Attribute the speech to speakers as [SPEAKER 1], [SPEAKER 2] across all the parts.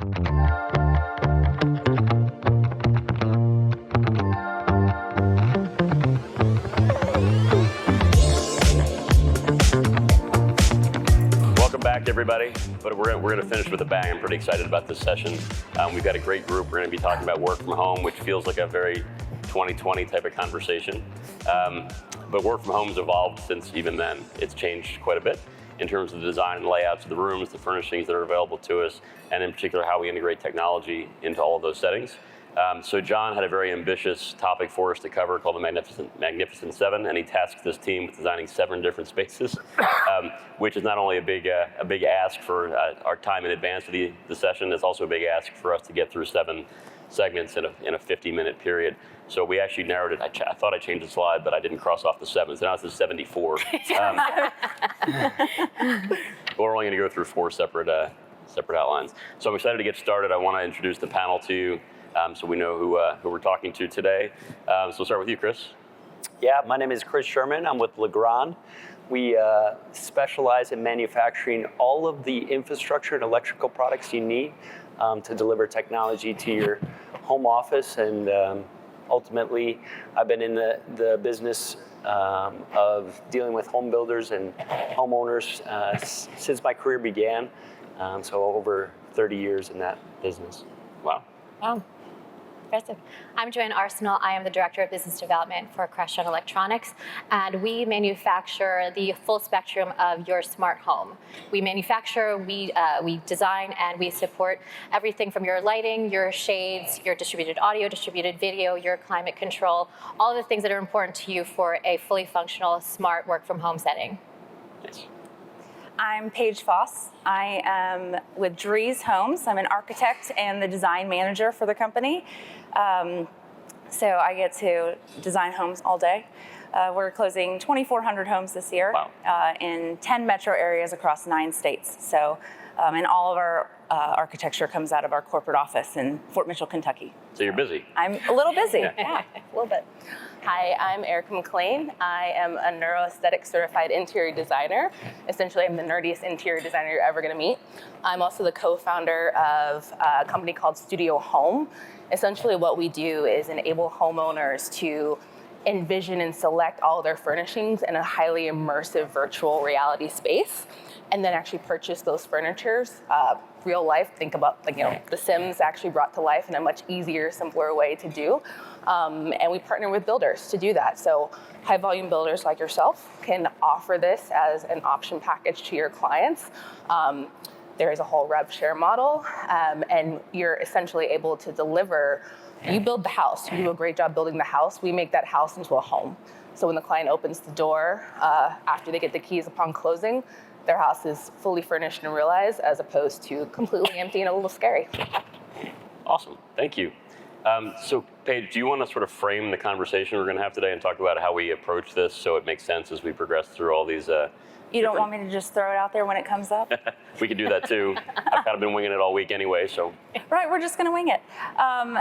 [SPEAKER 1] Welcome back, everybody. But we're going to finish with a bang. I'm pretty excited about this session. We've got a great group. We're going to be talking about work from home, which feels like a very 2020 type of conversation. But work from home's evolved since even then. It's changed quite a bit in terms of the design and layouts of the rooms, the furnishings that are available to us, and in particular how we integrate technology into all of those settings. So John had a very ambitious topic for us to cover called the Magnificent Seven, and he tasked this team with designing 7 different spaces, which is not only a big ask for our time in advance of the session, it's also a big ask for us to get through 7 segments in a 50-minute period. So we actually narrowed it. I thought I changed the slide, but I didn't cross off the 7, so now it says 74. We're only going to go through 4 separate outlines. So I'm excited to get started. I want to introduce the panel to you so we know who we're talking to today. So we'll start with you, Kris.
[SPEAKER 2] Yeah, my name is Kris Sherman. I'm with Legrand. We specialize in manufacturing all of the infrastructure and electrical products you need to deliver technology to your home office. And ultimately, I've been in the business of dealing with home builders and homeowners since my career began. So over 30 years in that business.
[SPEAKER 1] Wow.
[SPEAKER 3] Wow. Impressive. I'm JoAnn Arcenal. I am the Director of Business Development for Crestron Electronics, and we manufacture the full spectrum of your smart home. We manufacture, we design, and we support everything from your lighting, your shades, your distributed audio, distributed video, your climate control, all the things that are important to you for a fully functional, smart work from home setting.
[SPEAKER 1] Nice.
[SPEAKER 4] I'm Paige Foss. I am with Drees Homes. I'm an architect and the design manager for the company. So I get to design homes all day. We're closing 2,400 homes this year.
[SPEAKER 1] Wow.
[SPEAKER 4] In 10 metro areas across 9 states. So, and all of our architecture comes out of our corporate office in Fort Mitchell, Kentucky.
[SPEAKER 1] So you're busy.
[SPEAKER 4] I'm a little busy, yeah, a little bit.
[SPEAKER 5] Hi, I'm McLain. I am a neuroaesthetic certified interior designer. Essentially, I'm the nerdiest interior designer you're ever going to meet. I'm also the co-founder of a company called Studio Home. Essentially, what we do is enable homeowners to envision and select all their furnishings in a highly immersive virtual reality space, and then actually purchase those furnitures real life. Think about The Sims actually brought to life in a much easier, simpler way to do. And we partner with builders to do that. So high volume builders like yourself can offer this as an option package to your clients. There is a whole rev share model, and you're essentially able to deliver. You build the house, you do a great job building the house, we make that house into a home. So when the client opens the door, after they get the keys upon closing, their house is fully furnished and realized, as opposed to completely empty and a little scary.
[SPEAKER 1] Awesome, thank you. So Paige, do you want to sort of frame the conversation we're going to have today and talk about how we approach this so it makes sense as we progress through all these
[SPEAKER 4] You don't want me to just throw it out there when it comes up?
[SPEAKER 1] We could do that too. I've kind of been winging it all week anyway, so.
[SPEAKER 4] Right, we're just going to wing it.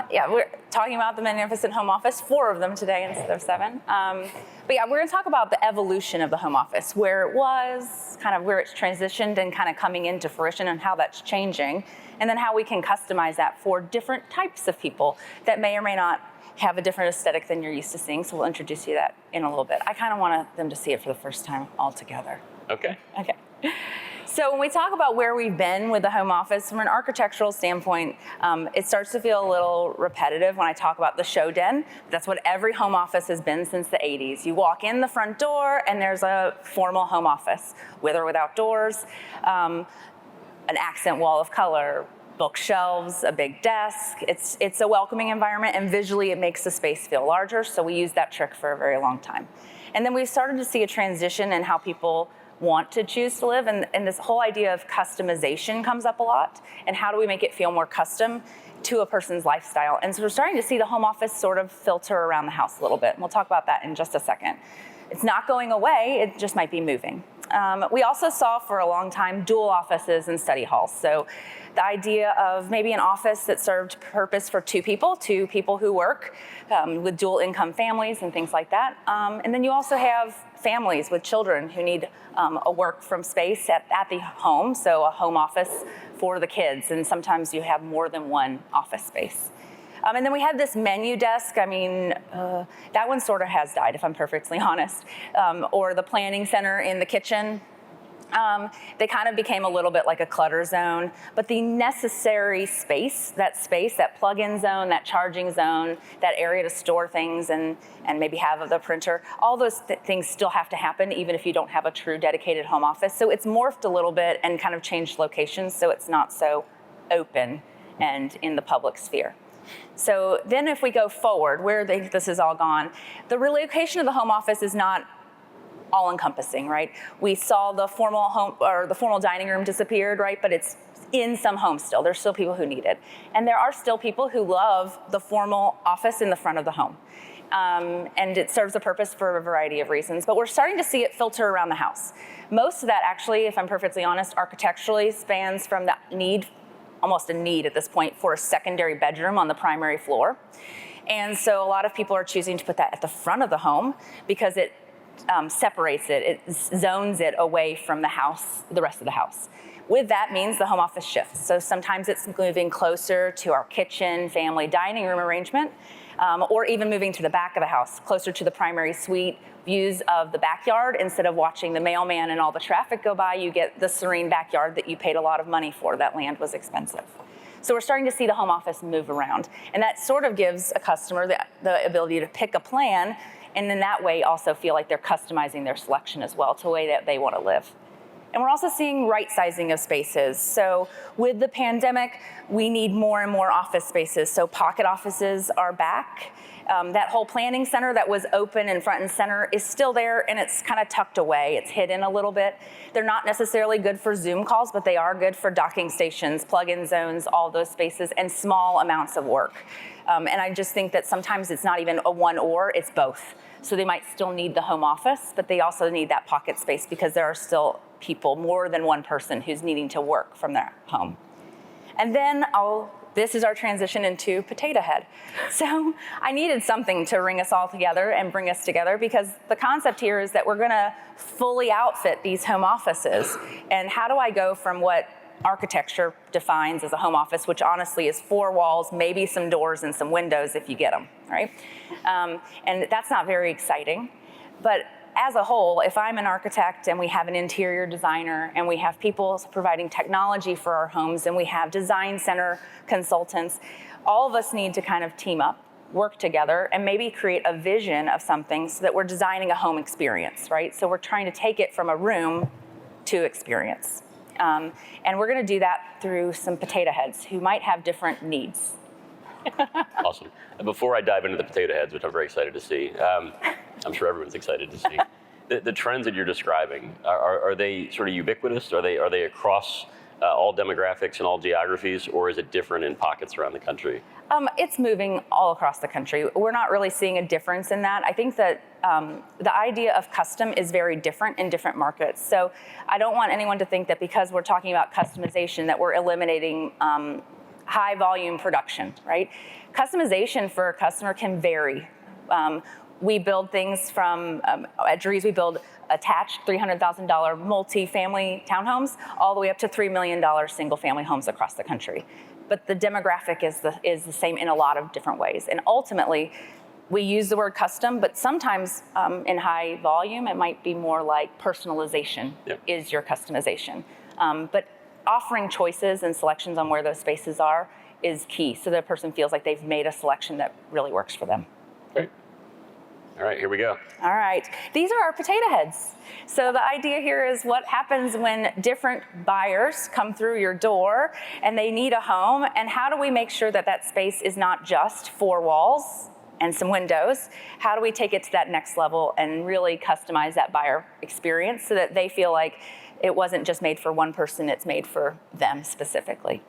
[SPEAKER 4] Yeah, we're talking about the Magnificent Home Office, 4 of them today instead of 7. But yeah, we're going to talk about the evolution of the home office, where it was, kind of where it's transitioned and kind of coming into fruition and how that's changing, and then how we can customize that for different types of people that may or may not have a different aesthetic than you're used to seeing. So we'll introduce you to that in a little bit. I kind of want them to see it for the first time all together.
[SPEAKER 1] Okay.
[SPEAKER 4] Okay. So when we talk about where we've been with the home office, from an architectural standpoint, it starts to feel a little repetitive when I talk about the show den. That's what every home office has been since the 80s. You walk in the front door and there's a formal home office, with or without doors, an accent wall of color, bookshelves, a big desk. It's a welcoming environment, and visually it makes the space feel larger, so we use that trick for a very long time. And then we've started to see a transition in how people want to choose to live, and this whole idea of customization comes up a lot, and how do we make it feel more custom to a person's lifestyle. And so we're starting to see the home office sort of filter around the house a little bit, and we'll talk about that in just a second. It's not going away, it just might be moving. We also saw for a long time dual offices and study halls. So the idea of maybe an office that served purpose for 2 people who work with dual income families and things like that. And then you also have families with children who need a work from space at the home, so a home office for the kids, and sometimes you have more than one office space. And then we had this menu desk. I mean, that one sort of has died, if I'm perfectly honest. Or the planning center in the kitchen. They kind of became a little bit like a clutter zone, but the necessary space, that plug-in zone, that charging zone, that area to store things and maybe have the printer, all those things still have to happen even if you don't have a true dedicated home office. So it's morphed a little bit and kind of changed locations so it's not so open and in the public sphere. So then if we go forward, this is all gone, the relocation of the home office is not all-encompassing, right? We saw the formal dining room disappeared, right? But it's in some homes still. There's still people who need it. And there are still people who love the formal office in the front of the home. And it serves a purpose for a variety of reasons. But we're starting to see it filter around the house. Most of that actually, if I'm perfectly honest, architecturally spans from the need, almost a need at this point, for a secondary bedroom on the primary floor. And so a lot of people are choosing to put that at the front of the home because it separates it zones it away from the house, the rest of the house. With that means the home office shifts. So sometimes it's moving closer to our kitchen, family dining room arrangement, or even moving to the back of the house, closer to the primary suite, views of the backyard. Instead of watching the mailman and all the traffic go by, you get the serene backyard that you paid a lot of money for. That land was expensive. So we're starting to see the home office move around. And that sort of gives a customer the ability to pick a plan, and in that way also feel like they're customizing their selection as well to the way that they want to live. And we're also seeing right sizing of spaces. So with the pandemic, we need more and more office spaces. So pocket offices are back. That whole planning center that was open and front and center is still there, and it's kind of tucked away. It's hidden a little bit. They're not necessarily good for Zoom calls, but they are good for docking stations, plug-in zones, all those spaces, and small amounts of work. And I just think that sometimes it's not even a one or, it's both. So they might still need the home office, but they also need that pocket space because there are still people, more than one person, who's needing to work from their home. And then this is our transition into potato head. So I needed something to ring us all together and bring us together, because the concept here is that we're gonna fully outfit these home offices. And how do I go from what architecture defines as a home office, which honestly is 4 walls, maybe some doors and some windows if you get them, right? And that's not very exciting. But as a whole, if I'm an architect and we have an interior designer and we have people providing technology for our homes and we have design center consultants, all of us need to kind of team up, work together, and maybe create a vision of something so that we're designing a home experience, right? So we're trying to take it from a room to experience. And we're going to do that through some potato heads who might have different needs.
[SPEAKER 1] Awesome. And before I dive into the potato heads, which I'm very excited to see, I'm sure everyone's excited to see, the trends that you're describing, are they sort of ubiquitous? Are they across all demographics and all geographies, or is it different in pockets around the country?
[SPEAKER 4] It's moving all across the country. We're not really seeing a difference in that. I think that the idea of custom is very different in different markets. So I don't want anyone to think that because we're talking about customization that we're eliminating high volume production, right? Customization for a customer can vary. We build things from, at Drees, we build attached $300,000 multi-family townhomes all the way up to $3 million single family homes across the country. But the demographic is the same in a lot of different ways. And ultimately, we use the word custom, but sometimes in high volume, it might be more like personalization is your customization. But offering choices and selections on where those spaces are is key, so the person feels like they've made a selection that really works for them.
[SPEAKER 1] Great. All right, here we go.
[SPEAKER 4] All right, these are our potato heads. So the idea here is what happens when different buyers come through your door and they need a home, and how do we make sure that that space is not just 4 walls and some windows? How do we take it to that next level and really customize that buyer experience so that they feel like it wasn't just made for one person, it's made for them specifically?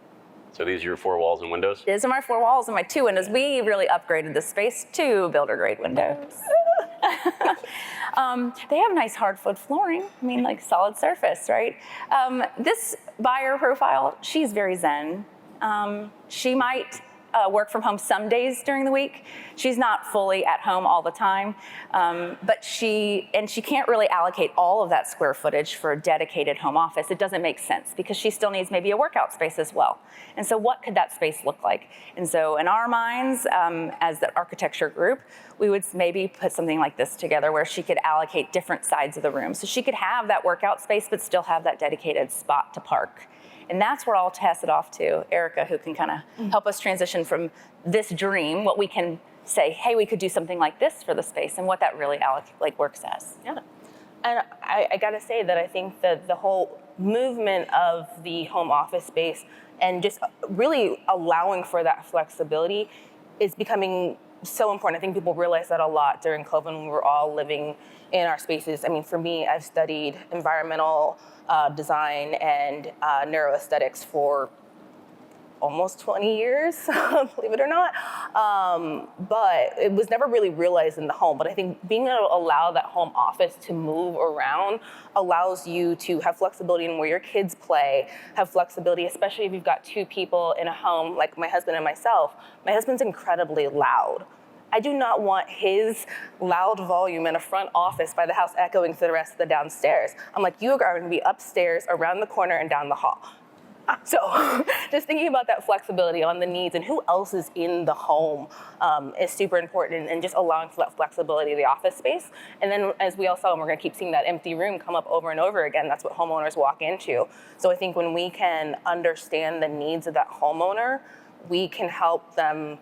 [SPEAKER 1] So these are your 4 walls and windows?
[SPEAKER 4] These are my 4 walls and my 2 windows. We really upgraded the space to builder-grade windows. They have nice hardwood flooring. I mean, like solid surface, right? This buyer profile, she's very zen. She might work from home some days during the week. She's not fully at home all the time, but she can't really allocate all of that square footage for a dedicated home office. It doesn't make sense because she still needs maybe a workout space as well. And so what could that space look like? And so in our minds, as the architecture group, we would maybe put something like this together where she could allocate different sides of the room. So she could have that workout space, but still have that dedicated spot to park. And that's where I'll pass it off to Erica, who can kind of help us transition from this dream, what we can say, hey, we could do something like this for the space, and what that really works as.
[SPEAKER 5] Yeah. And I gotta say that I think that the whole movement of the home office space and just really allowing for that flexibility is becoming so important. I think people realized that a lot during COVID when we were all living in our spaces. I mean, for me, I've studied environmental design and neuroaesthetics for almost 20 years, believe it or not. But it was never really realized in the home. But I think being able to allow that home office to move around allows you to have flexibility in where your kids play, have flexibility, especially if you've got two people in a home, like my husband and myself. My husband's incredibly loud. I do not want his loud volume in a front office by the house echoing to the rest of the downstairs. I'm like, you are going to be upstairs, around the corner, and down the hall. So just thinking about that flexibility on the needs and who else is in the home is super important, and just allowing for that flexibility of the office space. And then as we all saw, and we're gonna keep seeing that empty room come up over and over again, that's what homeowners walk into. So I think when we can understand the needs of that homeowner, we can help them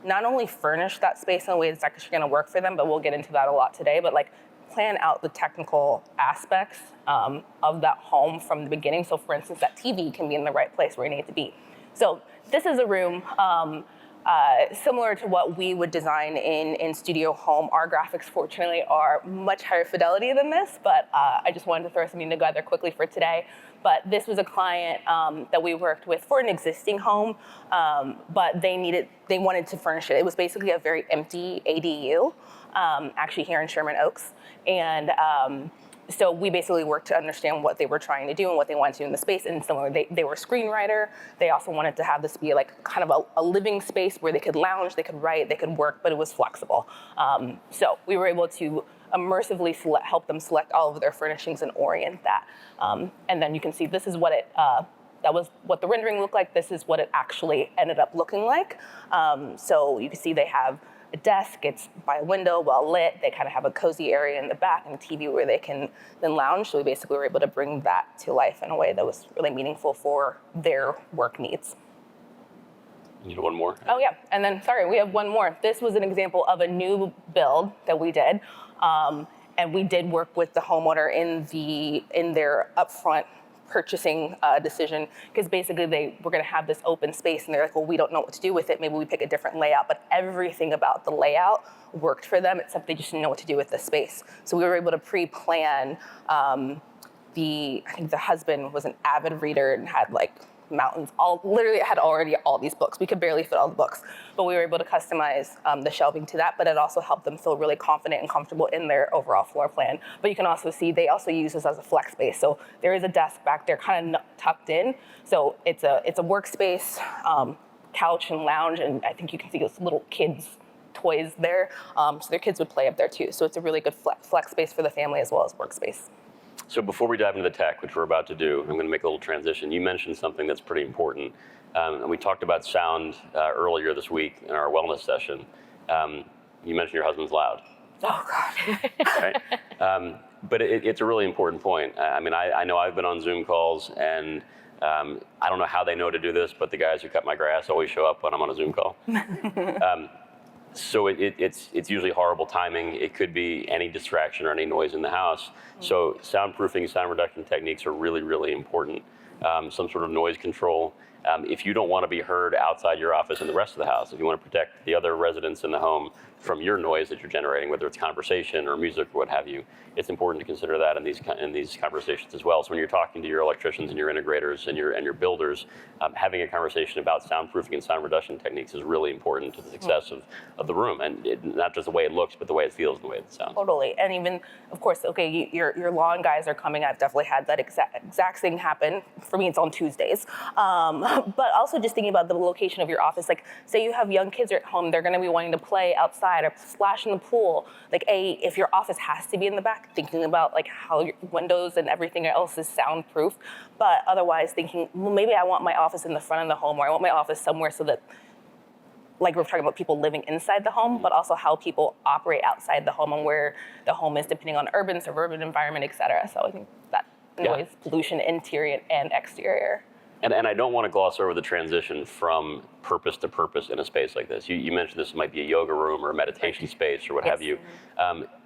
[SPEAKER 5] not only furnish that space in a way that's actually gonna work for them, but we'll get into that a lot today, but like plan out the technical aspects of that home from the beginning. So for instance, that TV can be in the right place where it needs to be. So this is a room similar to what we would design in studio home. Our graphics, fortunately, are much higher fidelity than this, but I just wanted to throw something together quickly for today. But this was a client that we worked with for an existing home, but they wanted to furnish it. It was basically a very empty ADU, actually here in Sherman Oaks. And so we basically worked to understand what they were trying to do and what they wanted to do in the space. And similarly, they were a screenwriter. They also wanted to have this be like kind of a living space where they could lounge, they could write, they could work, but it was flexible. So we were able to immersively help them select all of their furnishings and orient that. And then you can see this is what that was what the rendering looked like. This is what it actually ended up looking like. So you can see they have a desk, it's by a window, well lit. They kind of have a cozy area in the back and a TV where they can then lounge. So we basically were able to bring that to life in a way that was really meaningful for their work needs.
[SPEAKER 1] You need one more?
[SPEAKER 5] Oh yeah, and then, sorry, we have one more. This was an example of a new build that we did. And we did work with the homeowner in their upfront purchasing decision, because basically they were going to have this open space and they're like, well, we don't know what to do with it. Maybe we pick a different layout. But everything about the layout worked for them, except they just didn't know what to do with the space. So we were able to pre-plan. I think the husband was an avid reader and had like mountains, literally had already all these books. We could barely fit all the books, but we were able to customize the shelving to that, but it also helped them feel really confident and comfortable in their overall floor plan. But you can also see they also use this as a flex space. So there is a desk back there kind of tucked in. So it's a workspace, couch and lounge, and I think you can see those little kids' toys there. So their kids would play up there too. So it's a really good flex space for the family as well as workspace.
[SPEAKER 1] So before we dive into the tech, which we're about to do, I'm going to make a little transition. You mentioned something that's pretty important. And we talked about sound earlier this week in our wellness session. You mentioned your husband's loud.
[SPEAKER 5] Oh, God.
[SPEAKER 1] Right? But it's a really important point. I mean, I know I've been on Zoom calls, and I don't know how they know to do this, but the guys who cut my grass always show up when I'm on a Zoom call. So it's usually horrible timing. It could be any distraction or any noise in the house. So soundproofing, sound reduction techniques are really, really important. Some sort of noise control. If you don't want to be heard outside your office and the rest of the house, if you want to protect the other residents in the home from your noise that you're generating, whether it's conversation or music or what have you. It's important to consider that in these conversations as well. So when you're talking to your electricians and your integrators and your builders, having a conversation about soundproofing and sound reduction techniques is really important to the success of the room, and not just the way it looks, but the way it feels and the way it sounds.
[SPEAKER 5] Totally, and even, of course, okay, your lawn guys are coming. I've definitely had that exact thing happen. For me, it's on Tuesdays. But also just thinking about the location of your office. Like, say you have young kids at home, they're gonna be wanting to play outside or splash in the pool. Like, if your office has to be in the back, thinking about like how your windows and everything else is soundproof. But otherwise thinking, well, maybe I want my office in the front of the home, or I want my office somewhere so that, like we're talking about people living inside the home, but also how people operate outside the home and where the home is depending on urban, suburban environment, et cetera. So I think that noise pollution, interior and exterior.
[SPEAKER 1] And I don't want to gloss over the transition from purpose to purpose in a space like this. You mentioned this might be a yoga room or a meditation space or what have you.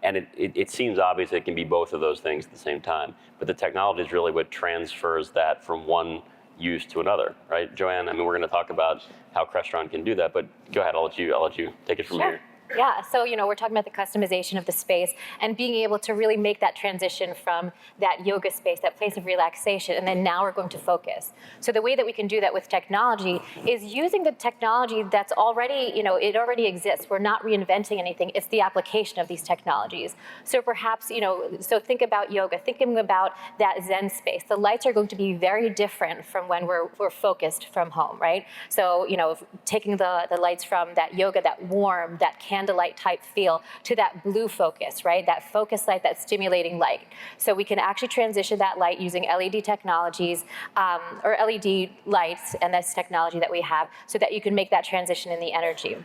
[SPEAKER 1] And it seems obvious it can be both of those things at the same time. But the technology is really what transfers that from one use to another, right? JoAnn, I mean, we're going to talk about how Crestron can do that, but go ahead, I'll let you take it from here.
[SPEAKER 3] Yeah, so we're talking about the customization of the space and being able to really make that transition from that yoga space, that place of relaxation, and then now we're going to focus. So the way that we can do that with technology is using the technology that's already, it already exists. We're not reinventing anything. It's the application of these technologies. So perhaps, so think about yoga, thinking about that Zen space. The lights are going to be very different from when we're focused from home, right? So, taking the lights from that yoga, that warm, that candlelight type feel to that blue focus, right? That focus light, that stimulating light. So we can actually transition that light using LED technologies or LED lights and this technology that we have so that you can make that transition in the energy.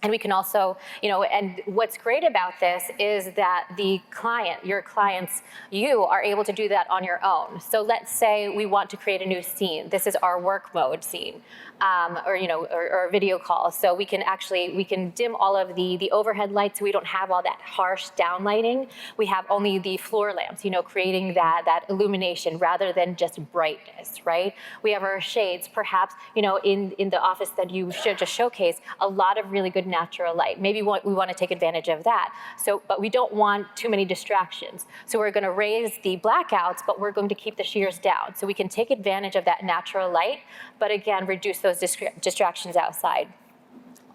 [SPEAKER 3] And we can also, and what's great about this is that the client, your clients, you are able to do that on your own. So let's say we want to create a new scene. This is our work mode scene, or a video call. So we can dim all of the overhead lights. So we don't have all that harsh downlighting. We have only the floor lamps, creating that illumination rather than just brightness, right? We have our shades, perhaps, in the office that you should just showcase a lot of really good natural light. Maybe we want to take advantage of that. So, but we don't want too many distractions. So we're going to raise the blackouts, but we're going to keep the shears down. So we can take advantage of that natural light, but again, reduce those distractions outside.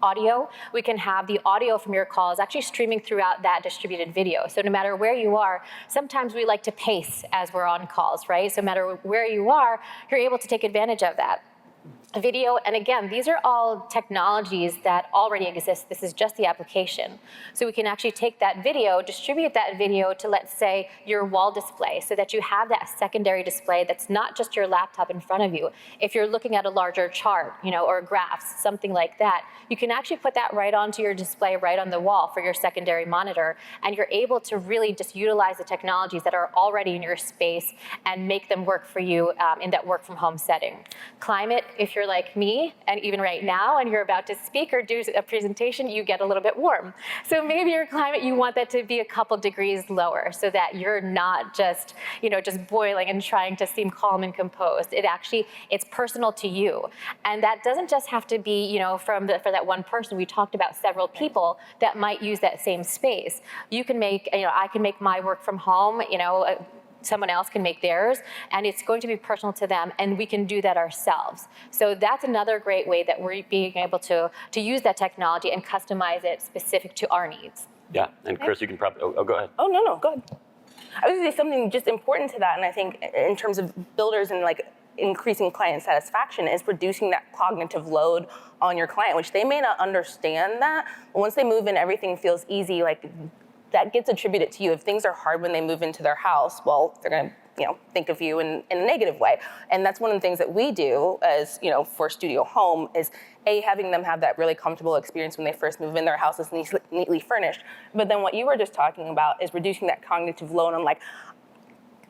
[SPEAKER 3] Audio, we can have the audio from your calls actually streaming throughout that distributed video. So no matter where you are, sometimes we like to pace as we're on calls, right? So no matter where you are, you're able to take advantage of that. Video, and again, these are all technologies that already exist. This is just the application. So we can actually take that video, distribute that video to, let's say, your wall display so that you have that secondary display that's not just your laptop in front of you. If you're looking at a larger chart, or graphs, something like that, you can actually put that right onto your display, right on the wall for your secondary monitor, and you're able to really just utilize the technologies that are already in your space and make them work for you in that work from home setting. Climate, if you're like me, and even right now, and you're about to speak or do a presentation, you get a little bit warm. So maybe your climate, you want that to be a couple degrees lower so that you're not just, just boiling and trying to seem calm and composed. It's personal to you. And that doesn't just have to be, for that one person. We talked about several people that might use that same space. You can make, I can make my work from home, someone else can make theirs, and it's going to be personal to them, and we can do that ourselves. So that's another great way that we're being able to use that technology and customize it specific to our needs.
[SPEAKER 1] Yeah, and Kris, you can probably, go ahead.
[SPEAKER 5] Oh, no, go ahead. I was going to say something just important to that, and I think in terms of builders and increasing client satisfaction is reducing that cognitive load on your client, which they may not understand that, but once they move in, everything feels easy, that gets attributed to you. If things are hard when they move into their house, well, they're going to think of you in a negative way. And that's one of the things that we do as, for Studio Home is having them have that really comfortable experience when they first move in. Their house is neatly furnished. But then what you were just talking about is reducing that cognitive load on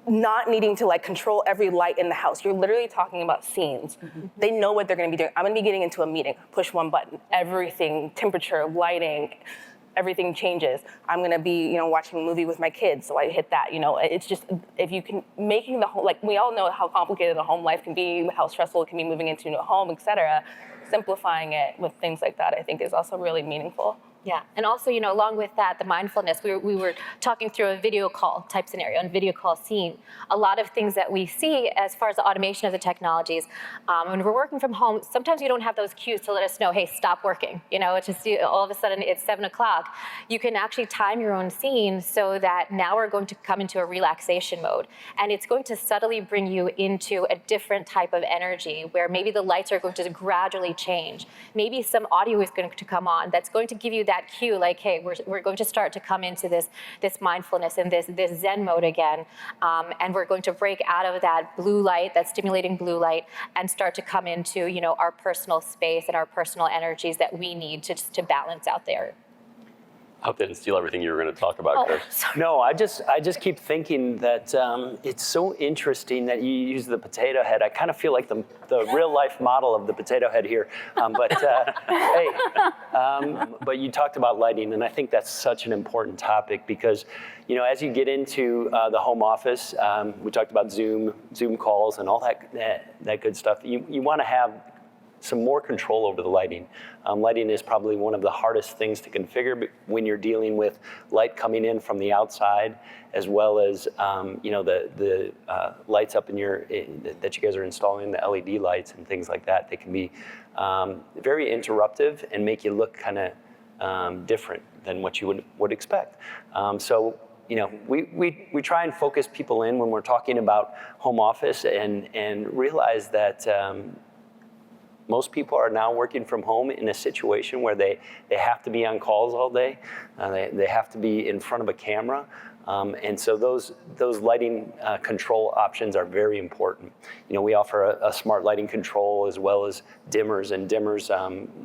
[SPEAKER 5] not needing to control every light in the house. You're literally talking about scenes. Mm-hmm. They know what they're going to be doing. I'm going to be getting into a meeting, push one button, everything, temperature, lighting, everything changes. I'm gonna be, watching a movie with my kids, so I hit that. It's just, if you can, making the home, we all know how complicated a home life can be, how stressful it can be moving into a new home, et cetera. Simplifying it with things like that, I think, is also really meaningful.
[SPEAKER 3] Yeah, and also, along with that, the mindfulness, we were talking through a video call type scenario and video call scene. A lot of things that we see as far as the automation of the technologies, when we're working from home, sometimes you don't have those cues to let us know, hey, stop working. It's just all of a sudden it's 7 o'clock. You can actually time your own scene so that now we're going to come into a relaxation mode. And it's going to subtly bring you into a different type of energy where maybe the lights are going to gradually change. Maybe some audio is going to come on that's going to give you that cue, like, hey, we're going to start to come into this mindfulness and this Zen mode again, and we're going to break out of that blue light, that stimulating blue light, and start to come into our personal space and our personal energies that we need to balance out there.
[SPEAKER 1] I hope they didn't steal everything you were going to talk about, Kris.
[SPEAKER 3] Sorry.
[SPEAKER 2] No, I just keep thinking that it's so interesting that you use the potato head. I kind of feel like the real life model of the potato head here. But you talked about lighting, and I think that's such an important topic because, as you get into the home office, we talked about Zoom calls and all that good stuff. You want to have some more control over the lighting. Lighting is probably one of the hardest things to configure when you're dealing with light coming in from the outside, as well as the lights up that you guys are installing, the LED lights and things like that. They can be very interruptive and make you look kind of different than what you would expect. We try and focus people in when we're talking about home office and realize that most people are now working from home in a situation where they have to be on calls all day. They have to be in front of a camera. And so those lighting control options are very important. We offer a smart lighting control as well as dimmers, and dimmers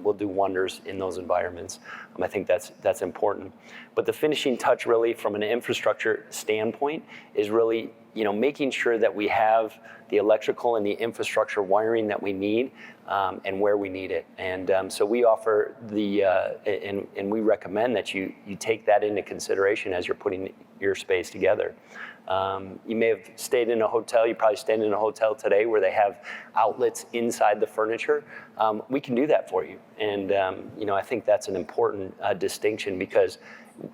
[SPEAKER 2] will do wonders in those environments. I think that's important. But the finishing touch really from an infrastructure standpoint is really making sure that we have the electrical and the infrastructure wiring that we need and where we need it. And so we offer and we recommend that you take that into consideration as you're putting your space together. You may have stayed in a hotel. You probably stayed in a hotel today where they have outlets inside the furniture. We can do that for you. And I think that's an important distinction because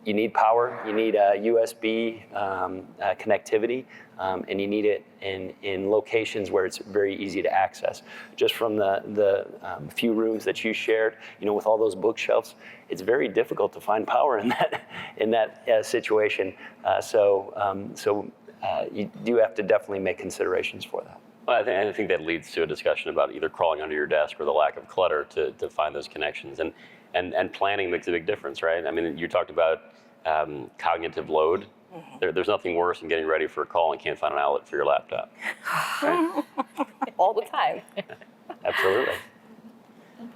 [SPEAKER 2] you need power, you need USB connectivity, and you need it in locations where it's very easy to access. Just from the few rooms that you shared, with all those bookshelves, it's very difficult to find power in that situation. So you do have to definitely make considerations for that.
[SPEAKER 1] Well, I think that leads to a discussion about either crawling under your desk or the lack of clutter to find those connections. And planning makes a big difference, right? I mean, you talked about cognitive load. Mm-hmm. There's nothing worse than getting ready for a call and can't find an outlet for your laptop. Right?
[SPEAKER 5] All the time.
[SPEAKER 1] Absolutely.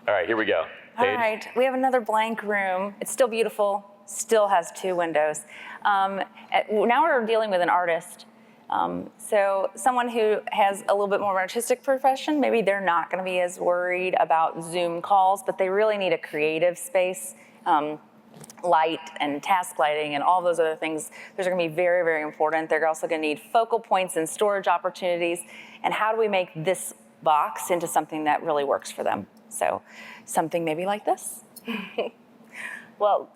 [SPEAKER 1] All right, here we go. Paige.
[SPEAKER 4] All right, we have another blank room. It's still beautiful, still has 2 windows. Now we're dealing with an artist. So someone who has a little bit more artistic profession, maybe they're not going to be as worried about Zoom calls, but they really need a creative space. Light and task lighting and all those other things, those are going to be very, very important. They're also going to need focal points and storage opportunities. And how do we make this box into something that really works for them? So something maybe like this.
[SPEAKER 5] Well,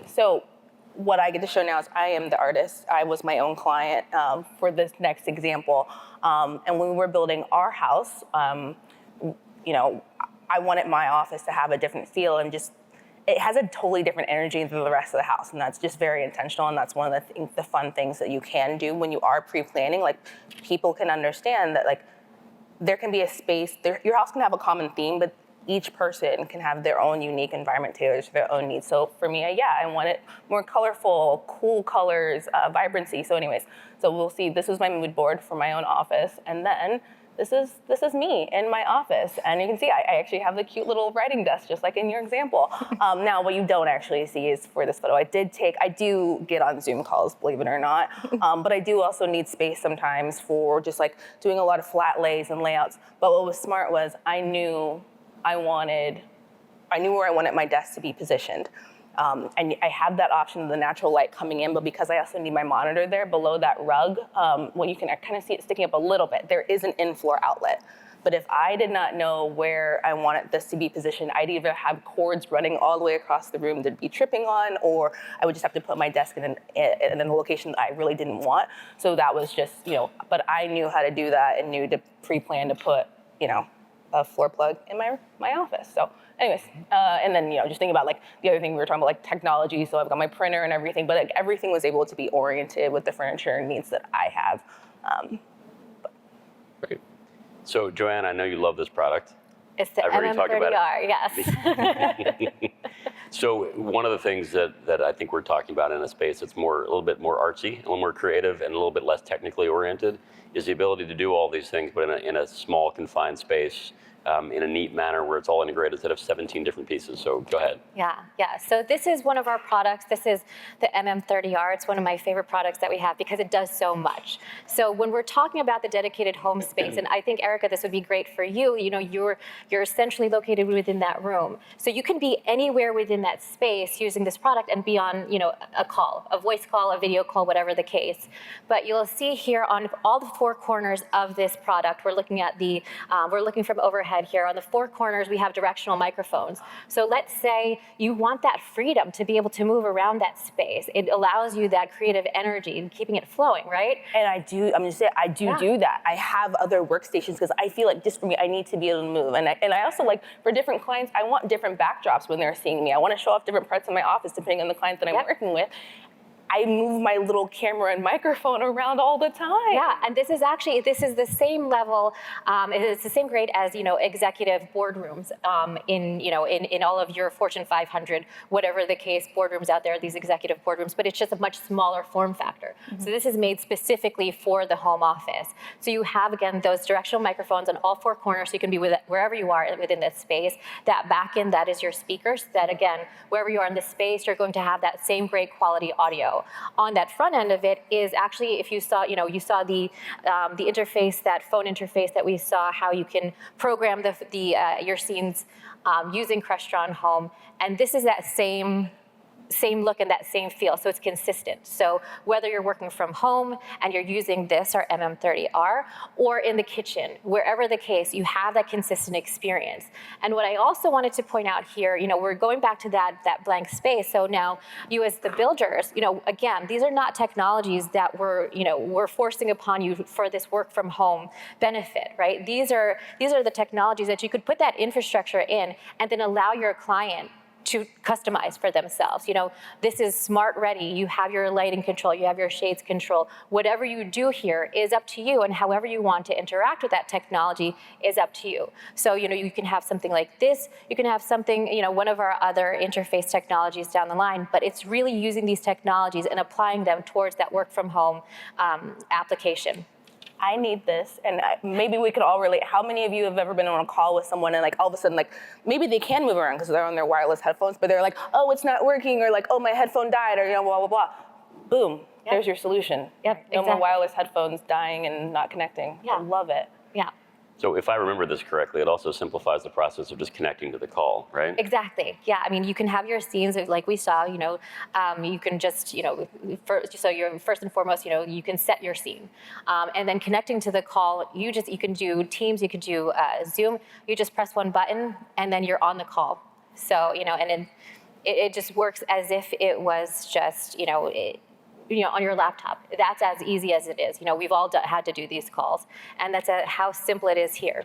[SPEAKER 5] so what I get to show now is I am the artist. I was my own client for this next example. And when we were building our house, I wanted my office to have a different feel and it has a totally different energy than the rest of the house, and that's just very intentional, and that's one of the fun things that you can do when you are pre-planning. Like, people can understand that, like, there can be a space, your house can have a common theme, but each person can have their own unique environment tailored to their own needs. So for me, I want it more colorful, cool colors, vibrancy. So anyways, so we'll see, this is my mood board for my own office, and then this is me in my office, and you can see I actually have the cute little writing desk, just like in your example. Now, what you don't actually see is for this photo, I do get on Zoom calls, believe it or not, but I do also need space sometimes for just like doing a lot of flat lays and layouts. But what was smart was I knew where I wanted my desk to be positioned. And I have that option of the natural light coming in, but because I also need my monitor there below that rug, you can kind of see it sticking up a little bit. There is an in-floor outlet. But if I did not know where I wanted this to be positioned, I'd either have cords running all the way across the room to be tripping on, or I would just have to put my desk in a location that I really didn't want. So that was just, but I knew how to do that and knew to pre-plan to put, a floor plug in my office. So anyways, and then, just thinking about like the other thing we were talking about, like technology. So I've got my printer and everything, but like everything was able to be oriented with the furniture and needs that I have.
[SPEAKER 1] Great. So JoAnn, I know you love this product.
[SPEAKER 3] It's the
[SPEAKER 1] I've already talked about
[SPEAKER 3] MM30R, yes.
[SPEAKER 1] So one of the things that I think we're talking about in a space that's a little bit more artsy, a little more creative, and a little bit less technically oriented is the ability to do all these things, but in a small, confined space, in a neat manner where it's all integrated instead of 17 different pieces. So go ahead.
[SPEAKER 3] Yeah. So this is one of our products. This is the MM30R. It's one of my favorite products that we have because it does so much. So when we're talking about the dedicated home space, and I think, Erica, this would be great for you. You're essentially located within that room. So you can be anywhere within that space using this product and be on, a call, a voice call, a video call, whatever the case. But you'll see here on all the four corners of this product, we're looking at we're looking from overhead here. On the four corners, we have directional microphones. So let's say you want that freedom to be able to move around that space. It allows you that creative energy and keeping it flowing, right?
[SPEAKER 5] And I do that. I have other workstations because I feel like just for me, I need to be able to move. And I also like, for different clients, I want different backdrops when they're seeing me. I want to show off different parts of my office depending on the clients that I'm working with. I move my little camera and microphone around all the time.
[SPEAKER 3] Yeah, and this is the same level, it's the same grade as, executive boardrooms in all of your Fortune 500, whatever the case, boardrooms out there, these executive boardrooms, but it's just a much smaller form factor. Mm-hmm. So this is made specifically for the home office. So you have, again, those directional microphones on all four corners, so you can be wherever you are within this space. That back end, that is your speakers, that again, wherever you are in the space, you're going to have that same great quality audio. On that front end of it is actually, if you saw, the interface, that phone interface that we saw, how you can program your scenes using Crestron Home, and this is that same look and that same feel, so it's consistent. So whether you're working from home and you're using this, our MM30R, or in the kitchen, wherever the case, you have that consistent experience. And what I also wanted to point out here, we're going back to that blank space. So now you as the builders, again, these are not technologies that we're forcing upon you for this work from home benefit, right? These are the technologies that you could put that infrastructure in and then allow your client to customize for themselves. This is smart ready. You have your lighting control, you have your shades control. Whatever you do here is up to you, and however you want to interact with that technology is up to you. So, you can have something like this, you can have something, one of our other interface technologies down the line, but it's really using these technologies and applying them towards that work from home application.
[SPEAKER 5] I need this, and maybe we could all relate. How many of you have ever been on a call with someone and like all of a sudden, like maybe they can move around because they're on their wireless headphones, but they're like, oh, it's not working, or like, oh, my headphone died, or blah, blah, blah. Boom, there's your solution.
[SPEAKER 3] Yep,
[SPEAKER 5] No more wireless headphones dying and not connecting.
[SPEAKER 3] Yeah.
[SPEAKER 5] I love it.
[SPEAKER 3] Yeah.
[SPEAKER 1] So if I remember this correctly, it also simplifies the process of just connecting to the call, right?
[SPEAKER 3] Exactly. Yeah. I mean, you can have your scenes like we saw. You can just so you're first and foremost, you can set your scene, and then connecting to the call, you can do Teams, you can do Zoom. You just press one button, and then you're on the call. So and then it just works as if it was just on your laptop. That's as easy as it is. We've all had to do these calls, and that's how simple it is here.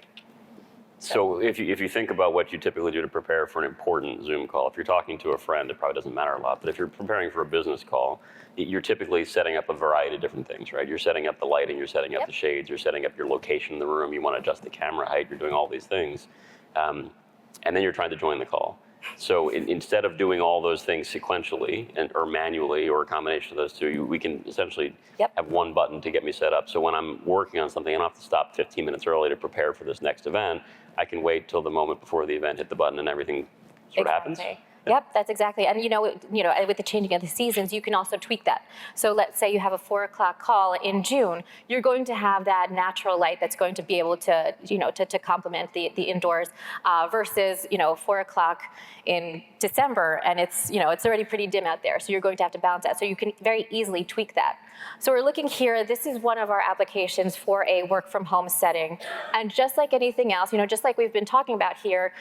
[SPEAKER 1] So if you think about what you typically do to prepare for an important Zoom call, if you're talking to a friend, it probably doesn't matter a lot, but if you're preparing for a business call, you're typically setting up a variety of different things, right? You're setting up the lighting, you're setting up the shades, you're setting up your location in the room, you want to adjust the camera height, you're doing all these things, and then you're trying to join the call. So instead of doing all those things sequentially or manually or a combination of those two, we can essentially have one button to get me set up. So when I'm working on something, I don't have to stop 15 minutes early to prepare for this next event. I can wait till the moment before the event, hit the button, and everything sort of happens.
[SPEAKER 3] Yep, that's exactly. And with the changing of the seasons, you can also tweak that. So let's say you have a 4 o'clock call in June, you're going to have that natural light that's going to be able to, to complement the indoors versus, 4 o'clock in December, and it's already pretty dim out there. So you're going to have to balance that. So you can very easily tweak that. So we're looking here, this is one of our applications for a work from home setting. And just like anything else, just like we've been talking about here,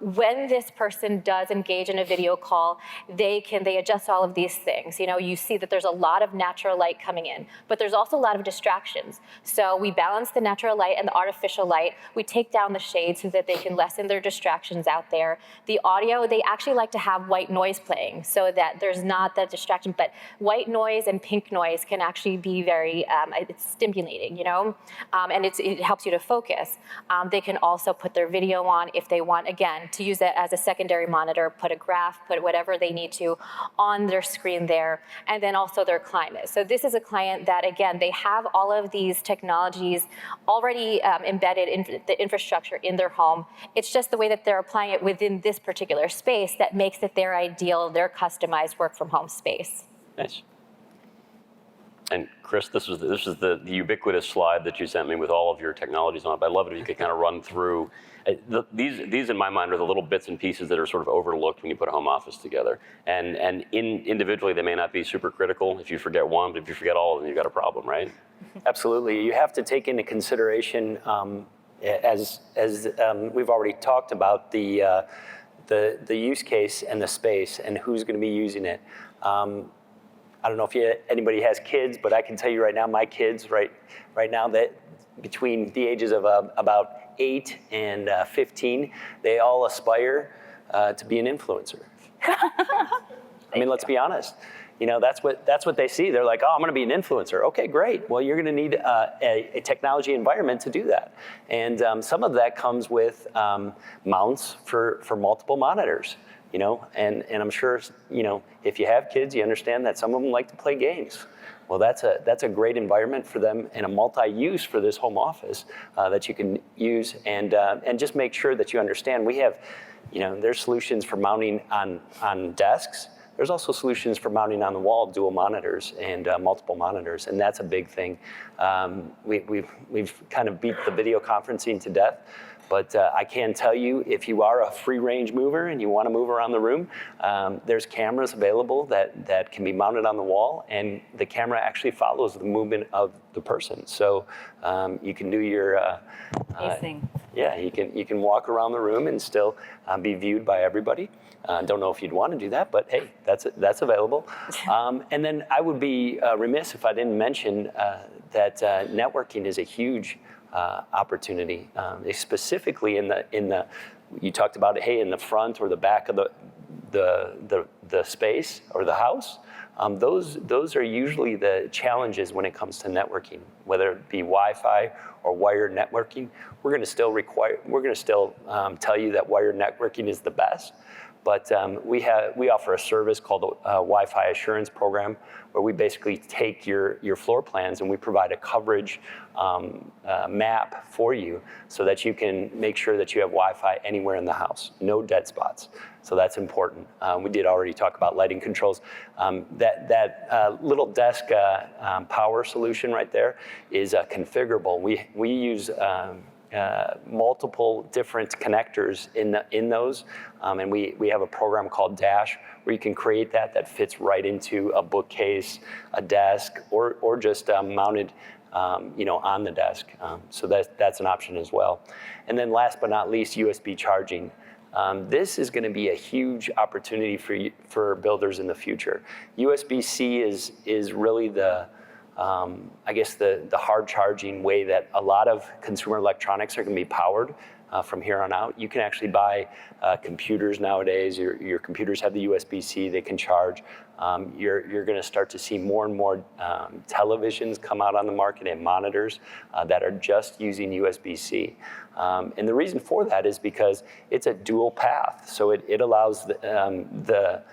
[SPEAKER 3] when this person does engage in a video call, they adjust all of these things. You see that there's a lot of natural light coming in, but there's also a lot of distractions. So we balance the natural light and the artificial light. We take down the shades so that they can lessen their distractions out there. The audio, they actually like to have white noise playing so that there's not that distraction, but white noise and pink noise can actually be very, it's stimulating, and it helps you to focus. They can also put their video on if they want, again, to use that as a secondary monitor, put a graph, put whatever they need to on their screen there, and then also their climate. So this is a client that, again, they have all of these technologies already embedded in the infrastructure in their home. It's just the way that they're applying it within this particular space that makes it their ideal, their customized work from home space.
[SPEAKER 1] Nice. And Kris, this was the ubiquitous slide that you sent me with all of your technologies on it. But I love it if you could kind of run through. These in my mind are the little bits and pieces that are sort of overlooked when you put a home office together. And individually, they may not be super critical. If you forget one, but if you forget all of them, you've got a problem, right?
[SPEAKER 2] Absolutely. You have to take into consideration, as we've already talked about, the use case and the space and who's going to be using it. I don't know if anybody has kids, but I can tell you right now, my kids right now, that between the ages of about 8 and 15, they all aspire to be an influencer. I mean, let's be honest. That's what they see. They're like, oh, I'm going to be an influencer. Okay, great. Well, you're going to need a technology environment to do that. And some of that comes with mounts for multiple monitors. And I'm sure, if you have kids, you understand that some of them like to play games. Well, that's a great environment for them and a multi-use for this home office that you can use. And just make sure that you understand we have, there's solutions for mounting on desks. There's also solutions for mounting on the wall, dual monitors and multiple monitors, and that's a big thing. We've kind of beat the video conferencing to death. But I can tell you, if you are a free-range mover and you want to move around the room, there's cameras available that can be mounted on the wall, and the camera actually follows the movement of the person. So you can do your you can walk around the room and still be viewed by everybody. Don't know if you'd want to do that, but hey, that's available. And then I would be remiss if I didn't mention that networking is a huge opportunity, specifically in the you talked about it, hey, in the front or the back of the space or the house. Those are usually the challenges when it comes to networking, whether it be Wi-Fi or wired networking. We're going to still tell you that wired networking is the best. But we offer a service called the Wi-Fi Assurance Program, where we basically take your floor plans and we provide a coverage map for you so that you can make sure that you have Wi-Fi anywhere in the house, no dead spots. So that's important. We did already talk about lighting controls. That little desk power solution right there is configurable. We use multiple different connectors in those, and we have a program called Dash where you can create that fits right into a bookcase, a desk, or just mounted on the desk. So that's an option as well. And then last but not least, USB charging. This is going to be a huge opportunity for builders in the future. USB-C is really the hard charging way that a lot of consumer electronics are going to be powered from here on out. You can actually buy computers nowadays. Your computers have the USB-C, they can charge. You're going to start to see more and more televisions come out on the market and monitors that are just using USB-C. And the reason for that is because it's a dual path. So it allows the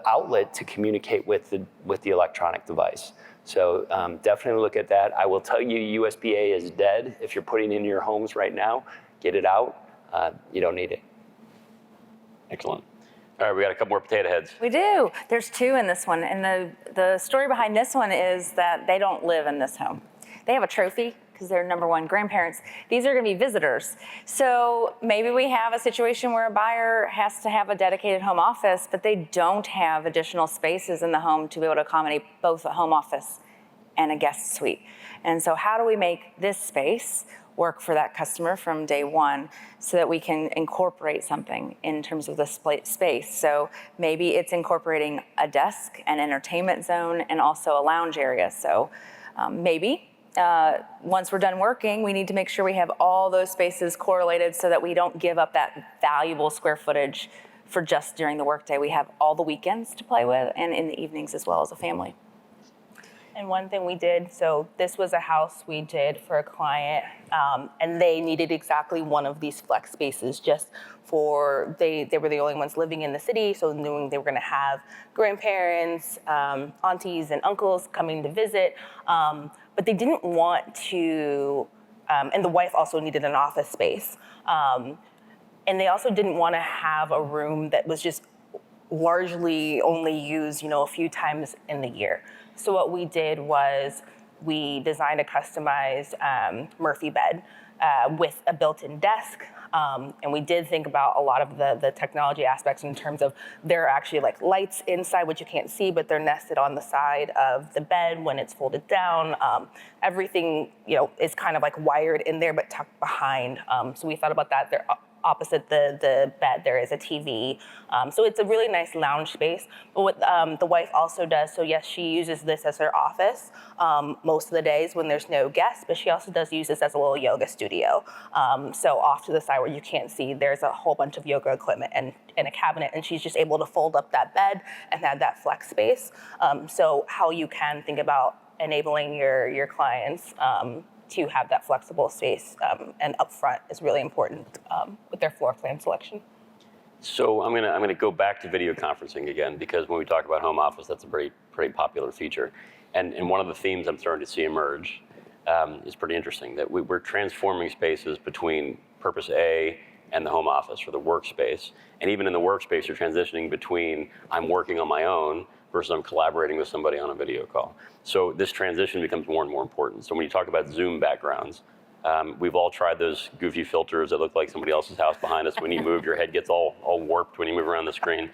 [SPEAKER 2] outlet to communicate with the electronic device. So definitely look at that. I will tell you, USB-A is dead. If you're putting it in your homes right now, get it out. You don't need it.
[SPEAKER 1] Excellent. All right, we got a couple more potato heads.
[SPEAKER 4] We do. There's 2 in this one, and the story behind this one is that they don't live in this home. They have a trophy because they're #1 grandparents. These are going to be visitors. So maybe we have a situation where a buyer has to have a dedicated home office, but they don't have additional spaces in the home to be able to accommodate both a home office and a guest suite. And so how do we make this space work for that customer from day one so that we can incorporate something in terms of the space? So maybe it's incorporating a desk, an entertainment zone, and also a lounge area. So maybe once we're done working, we need to make sure we have all those spaces correlated so that we don't give up that valuable square footage for just during the workday. We have all the weekends to play with and in the evenings as well as a family.
[SPEAKER 5] And one thing we did, so this was a house we did for a client, and they needed exactly one of these flex spaces just for, they were the only ones living in the city, so knowing they were gonna have grandparents, aunties and uncles coming to visit, but they didn't want to, and the wife also needed an office space. And they also didn't wanna have a room that was just largely only used, a few times in the year. So what we did was we designed a customized Murphy bed with a built-in desk. And we did think about a lot of the technology aspects in terms of there are actually like lights inside, which you can't see, but they're nested on the side of the bed when it's folded down. Everything, is kind of like wired in there, but tucked behind. So we thought about that. They're opposite the bed, there is a TV. So it's a really nice lounge space. But what the wife also does, so yes, she uses this as her office most of the days when there's no guests, but she also does use this as a little yoga studio. So off to the side where you can't see, there's a whole bunch of yoga equipment and a cabinet, and she's just able to fold up that bed and have that flex space. So how you can think about enabling your clients to have that flexible space and upfront is really important with their floor plan selection.
[SPEAKER 1] So I'm gonna go back to video conferencing again, because when we talk about home office, that's a pretty popular feature. And one of the themes I'm starting to see emerge is pretty interesting, that we're transforming spaces between purpose A and the home office or the workspace. And even in the workspace, you're transitioning between I'm working on my own versus I'm collaborating with somebody on a video call. So this transition becomes more and more important. So when you talk about Zoom backgrounds, we've all tried those goofy filters that look like somebody else's house behind us. When you move, your head gets all warped when you move around the screen.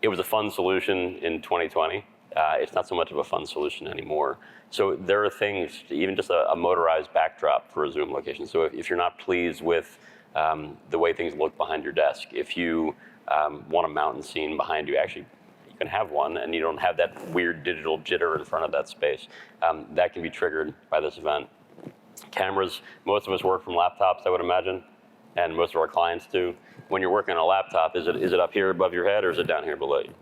[SPEAKER 1] It was a fun solution in 2020. It's not so much of a fun solution anymore. So there are things, even just a motorized backdrop for a Zoom location. So if you're not pleased with the way things look behind your desk, if you want a mountain scene behind you, actually, you can have one, and you don't have that weird digital jitter in front of that space. That can be triggered by this event. Cameras, most of us work from laptops, I would imagine, and most of our clients do. When you're working on a laptop, is it up here above your head or is it down here below you?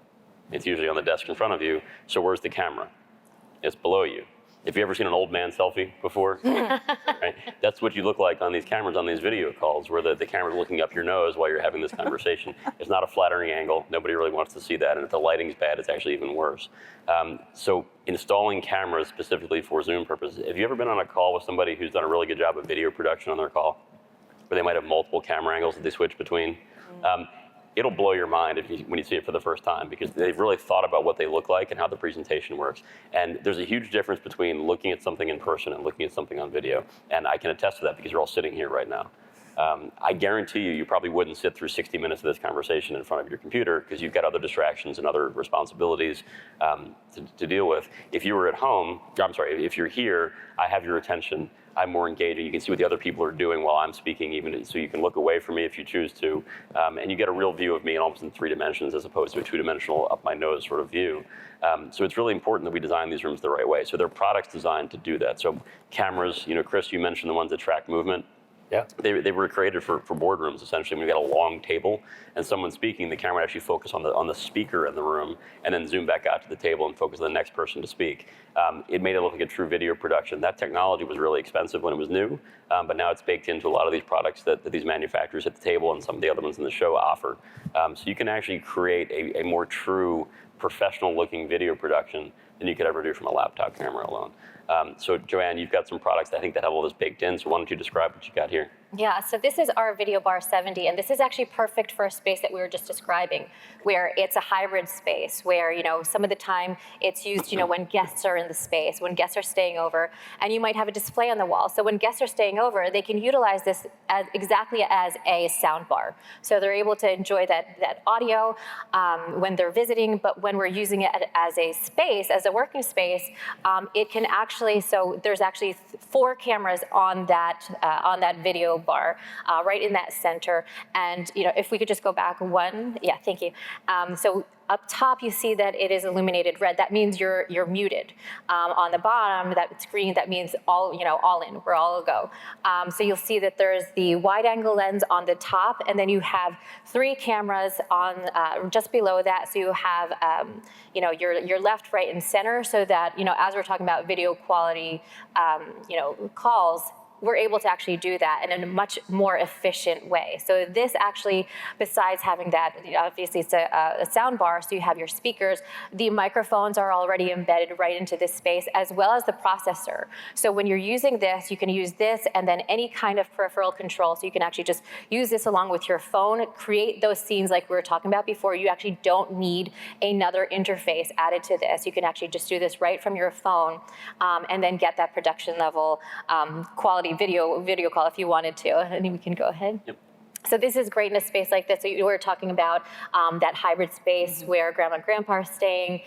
[SPEAKER 1] It's usually on the desk in front of you, so where's the camera? It's below you. If you ever seen an old man selfie before, right? That's what you look like on these cameras, on these video calls, where the camera's looking up your nose while you're having this conversation. It's not a flattering angle. Nobody really wants to see that. And if the lighting's bad, it's actually even worse. So installing cameras specifically for Zoom purposes. Have you ever been on a call with somebody who's done a really good job of video production on their call, where they might have multiple camera angles that they switch between? It'll blow your mind when you see it for the first time, because they've really thought about what they look like and how the presentation works. And there's a huge difference between looking at something in person and looking at something on video. And I can attest to that because you're all sitting here right now. I guarantee you probably wouldn't sit through 60 minutes of this conversation in front of your computer because you've got other distractions and other responsibilities to deal with. If you were at home, if you're here, I have your attention. I'm more engaging. You can see what the other people are doing while I'm speaking, even so you can look away from me if you choose to. And you get a real view of me almost in 3 dimensions as opposed to a 2-dimensional up my nose sort of view. So it's really important that we design these rooms the right way. So they're products designed to do that. So cameras, Kris, you mentioned the ones that track movement.
[SPEAKER 2] Yeah.
[SPEAKER 1] They were created for boardrooms, essentially. When you've got a long table and someone's speaking, the camera would actually focus on the speaker in the room and then zoom back out to the table and focus on the next person to speak. It made it look like a true video production. That technology was really expensive when it was new, but now it's baked into a lot of these products that these manufacturers at the table and some of the other ones in the show offer. So you can actually create a more true professional-looking video production than you could ever do from a laptop camera alone. So JoAnn, you've got some products I think that have all this baked in, so why don't you describe what you got here?
[SPEAKER 3] Yeah, so this is our Video Bar 70, and this is actually perfect for a space that we were just describing, where it's a hybrid space, where, some of the time it's used, when guests are in the space, when guests are staying over, and you might have a display on the wall. So when guests are staying over, they can utilize this exactly as a sound bar. So they're able to enjoy that audio when they're visiting, but when we're using it as a space, as a working space, it can actually, so there's actually 4 cameras on that video bar, right in that center. And if we could just go back one, yeah, thank you. So up top, you see that it is illuminated red. That means you're muted. On the bottom, that screen, that means all in. We're all a go. So you'll see that there's the wide-angle lens on the top, and then you have 3 cameras on just below that. So you have your left, right, and center, so that as we're talking about video quality, calls, we're able to actually do that in a much more efficient way. So this actually, besides having that, obviously it's a sound bar, so you have your speakers, the microphones are already embedded right into this space, as well as the processor. So when you're using this, you can use this and then any kind of peripheral control. So you can actually just use this along with your phone, create those scenes like we were talking about before. You actually don't need another interface added to this. You can actually just do this right from your phone and then get that production level quality video call if you wanted to. I think we can go ahead.
[SPEAKER 1] Yep.
[SPEAKER 3] So this is great in a space like this. So you were talking about that hybrid space where grandma and grandpa are staying,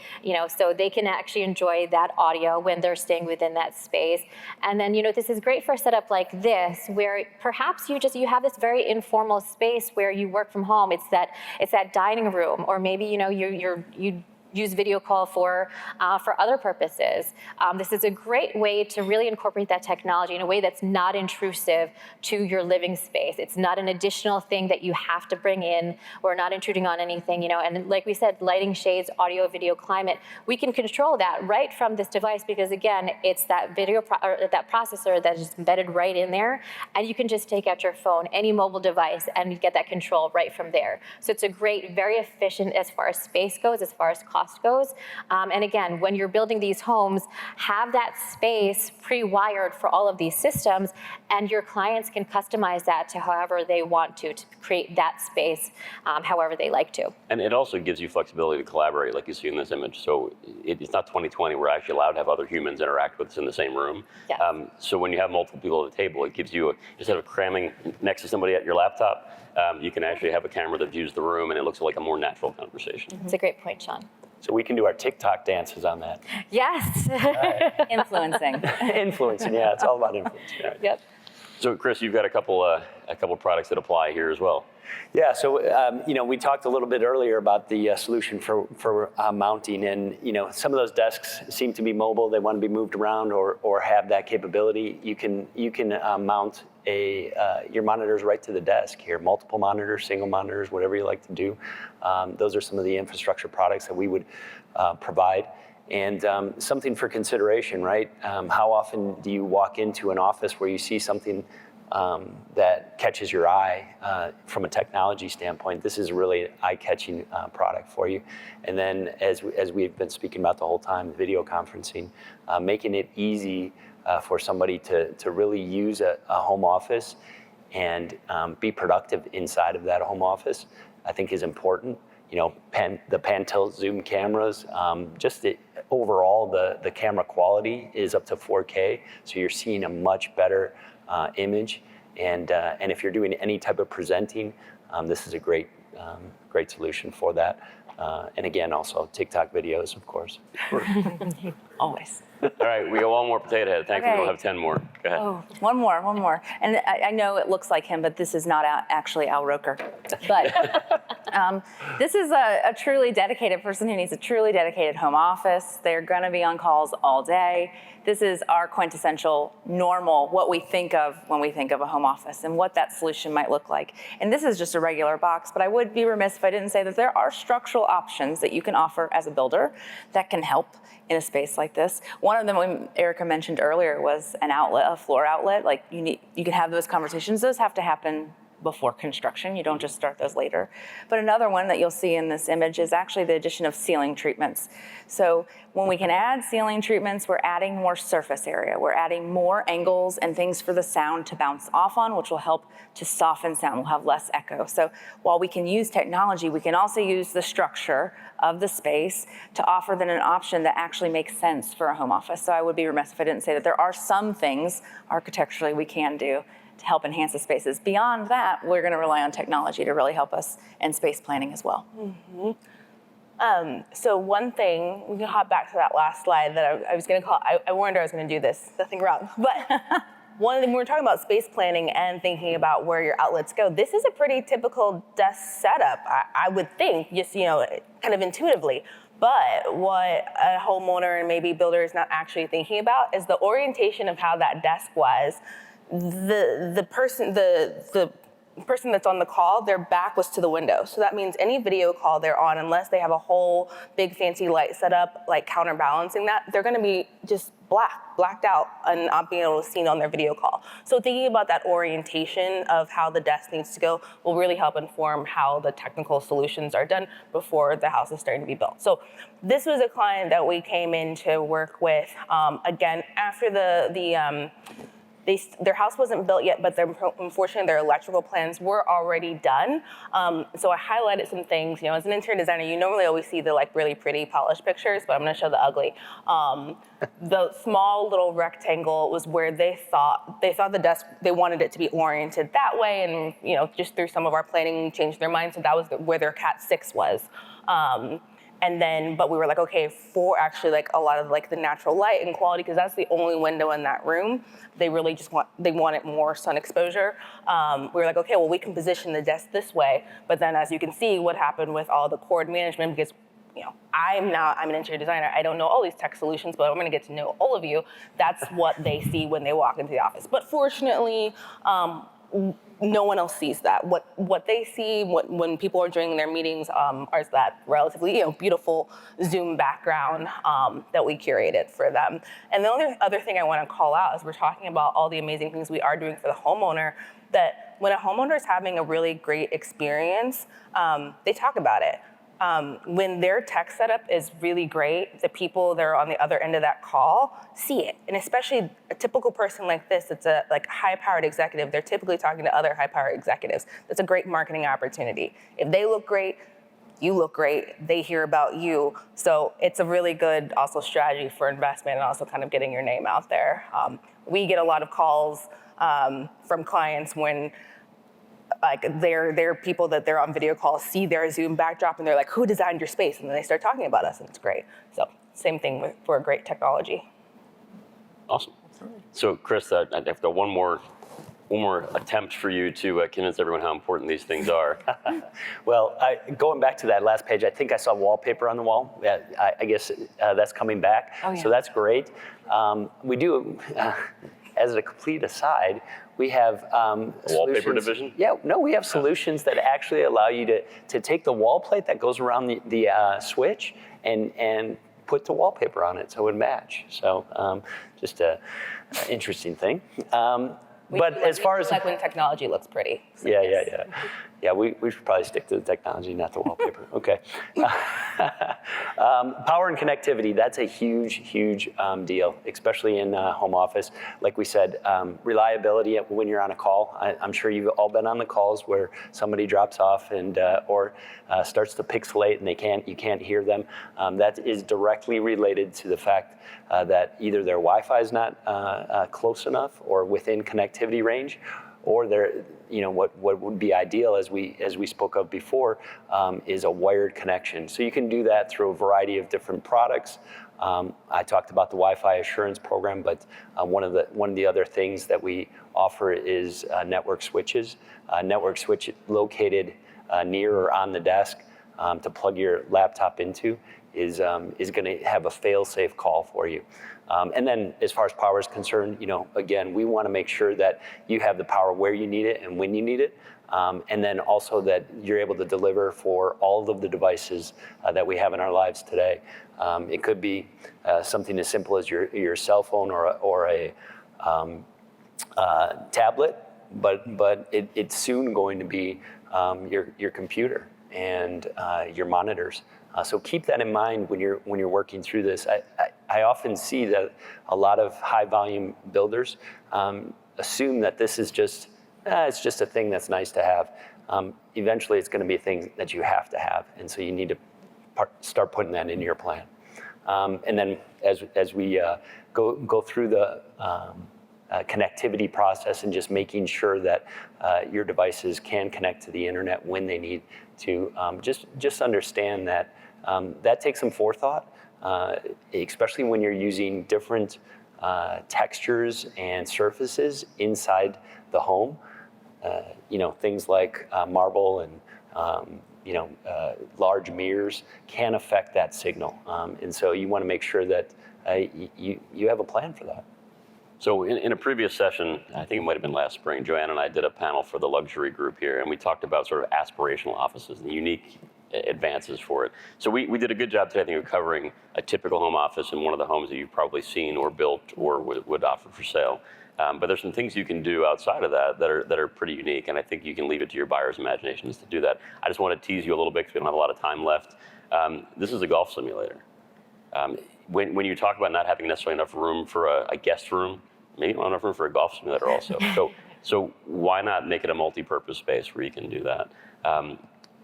[SPEAKER 3] so they can actually enjoy that audio when they're staying within that space. And then, this is great for a setup like this, where perhaps you have this very informal space where you work from home. It's that dining room, or maybe, you use video call for other purposes. This is a great way to really incorporate that technology in a way that's not intrusive to your living space. It's not an additional thing that you have to bring in. We're not intruding on anything, and like we said, lighting, shades, audio, video, climate, we can control that right from this device, because again, it's that that processor that is embedded right in there, and you can just take out your phone, any mobile device, and you get that control right from there. So it's a great, very efficient as far as space goes, as far as cost goes. And again, when you're building these homes, have that space pre-wired for all of these systems, and your clients can customize that to however they want to create that space however they like to.
[SPEAKER 1] And it also gives you flexibility to collaborate, like you see in this image. So it's not 2020, we're actually allowed to have other humans interact with us in the same room.
[SPEAKER 3] Yes.
[SPEAKER 1] So when you have multiple people at the table, it gives you, instead of cramming next to somebody at your laptop, you can actually have a camera that views the room, and it looks like a more natural conversation.
[SPEAKER 3] It's a great point, Sean.
[SPEAKER 2] So we can do our TikTok dances on that.
[SPEAKER 3] Yes.
[SPEAKER 4] Influencing.
[SPEAKER 2] Influencing, yeah, it's all about influencing. Right?
[SPEAKER 3] Yep.
[SPEAKER 1] So Kris, you've got a couple products that apply here as well.
[SPEAKER 2] Yeah, so we talked a little bit earlier about the solution for mounting, and some of those desks seem to be mobile. They want to be moved around or have that capability. You can mount your monitors right to the desk here. Multiple monitors, single monitors, whatever you like to do. Those are some of the infrastructure products that we would provide. And something for consideration, right? How often do you walk into an office where you see something that catches your eye from a technology standpoint? This is really an eye-catching product for you. And then, as we've been speaking about the whole time, video conferencing, making it easy for somebody to really use a home office and be productive inside of that home office, I think is important. The pan tilt zoom cameras, overall the camera quality is up to 4K, so you're seeing a much better image, and if you're doing any type of presenting, this is a great solution for that. And again, also TikTok videos, of course.
[SPEAKER 4] Always.
[SPEAKER 1] All right, we got one more potato head. Thankfully,
[SPEAKER 4] Okay.
[SPEAKER 1] we'll have 10 more. Go ahead.
[SPEAKER 4] Oh, one more. And I know it looks like him, but this is not actually Al Roker. But this is a truly dedicated person who needs a truly dedicated home office. They're going to be on calls all day. This is our quintessential normal, what we think of when we think of a home office and what that solution might look like. And this is just a regular box, but I would be remiss if I didn't say that there are structural options that you can offer as a builder that can help in a space like this. One of them, Erica mentioned earlier, was an outlet, a floor outlet. Like you can have those conversations. Those have to happen before construction. You don't just start those later. But another one that you'll see in this image is actually the addition of ceiling treatments. So when we can add ceiling treatments, we're adding more surface area. We're adding more angles and things for the sound to bounce off on, which will help to soften sound. We'll have less echo. So while we can use technology, we can also use the structure of the space to offer then an option that actually makes sense for a home office. So I would be remiss if I didn't say that there are some things architecturally we can do to help enhance the spaces. Beyond that, we're going to rely on technology to really help us in space planning as well.
[SPEAKER 5] So one thing, we can hop back to that last slide that I was going to call, I warned her I was going to do this, nothing wrong. But one thing, when we're talking about space planning and thinking about where your outlets go, this is a pretty typical desk setup, I would think, just, kind of intuitively. But what a homeowner and maybe builder is not actually thinking about is the orientation of how that desk was. The person that's on the call, their back was to the window. So that means any video call they're on, unless they have a whole big fancy light set up, like counterbalancing that, they're gonna be just blacked out and not being able to see on their video call. So thinking about that orientation of how the desk needs to go will really help inform how the technical solutions are done before the house is starting to be built. So this was a client that we came in to work with, again, after their house wasn't built yet, but unfortunately their electrical plans were already done. So I highlighted some things. As an interior designer, you normally always see the really pretty polished pictures, but I'm going to show the ugly. The small little rectangle was where they thought the desk, they wanted it to be oriented that way, and just through some of our planning, changed their mind. So that was where their Cat 6 was. But we were like, okay, for actually a lot of the natural light and quality, because that's the only window in that room, they really wanted more sun exposure. We were like, okay, well, we can position the desk this way. But then as you can see, what happened with all the cord management, because I'm an interior designer, I don't know all these tech solutions, but I'm gonna get to know all of you. That's what they see when they walk into the office. But fortunately, no one else sees that. What they see when people are doing their meetings is that relatively beautiful Zoom background that we curated for them. And the only other thing I want to call out is we're talking about all the amazing things we are doing for the homeowner, that when a homeowner is having a really great experience, they talk about it. When their tech setup is really great, the people that are on the other end of that call see it. And especially a typical person like this, it's a high-powered executive, they're typically talking to other high-powered executives. That's a great marketing opportunity. If they look great, you look great, they hear about you. So it's a really good also strategy for investment and also kind of getting your name out there. We get a lot of calls from clients when their people that they're on video calls see their Zoom backdrop and they're like, who designed your space? And then they start talking about us, and it's great. So same thing for great technology.
[SPEAKER 1] Awesome. So Kris, I've got one more attempt for you to convince everyone how important these things are.
[SPEAKER 2] Well, going back to that last page, I think I saw wallpaper on the wall. I guess that's coming back.
[SPEAKER 4] Oh, yeah.
[SPEAKER 2] So that's great. We do, as a complete aside, we have
[SPEAKER 1] wallpaper division?
[SPEAKER 2] Yeah, no, we have solutions that actually allow you to take the wall plate that goes around the switch and put the wallpaper on it so it would match. So just an interesting thing. But as far as
[SPEAKER 5] when technology looks pretty. So
[SPEAKER 2] yeah, we should probably stick to the technology, not the wallpaper. Okay. Power and connectivity, that's a huge deal, especially in home office. Like we said, reliability when you're on a call. I'm sure you've all been on the calls where somebody drops off and or starts to pixelate and you can't hear them. That is directly related to the fact that either their Wi-Fi is not close enough or within connectivity range, or what would be ideal, as we spoke of before, is a wired connection. So you can do that through a variety of different products. I talked about the Wi-Fi assurance program, but one of the other things that we offer is network switches. Network switch located near or on the desk to plug your laptop into is going to have a fail-safe call for you. And then as far as power is concerned, again, we want to make sure that you have the power where you need it and when you need it. And then also that you're able to deliver for all of the devices that we have in our lives today. It could be something as simple as your cell phone or a tablet, it's soon going to be your computer and your monitors. So keep that in mind when you're working through this. I often see that a lot of high volume builders assume that this is just it's just a thing that's nice to have. Eventually, it's going to be a thing that you have to have, and so you need to start putting that into your plan. And then as we go through the connectivity process and just making sure that your devices can connect to the internet when they need to, just understand that that takes some forethought, especially when you're using different textures and surfaces inside the home. Things like marble and large mirrors can affect that signal. And so you want to make sure that you have a plan for that.
[SPEAKER 1] So in a previous session, I think it might have been last spring, JoAnn and I did a panel for the luxury group here, and we talked about sort of aspirational offices and unique advances for it. So we did a good job today, I think, of covering a typical home office in one of the homes that you've probably seen or built or would offer for sale. But there's some things you can do outside of that are pretty unique, and I think you can leave it to your buyer's imaginations to do that. I just want to tease you a little bit because we don't have a lot of time left. This is a golf simulator. When you talk about not having necessarily enough room for a guest room, maybe you don't have enough room for a golf simulator also. So why not make it a multi-purpose space where you can do that?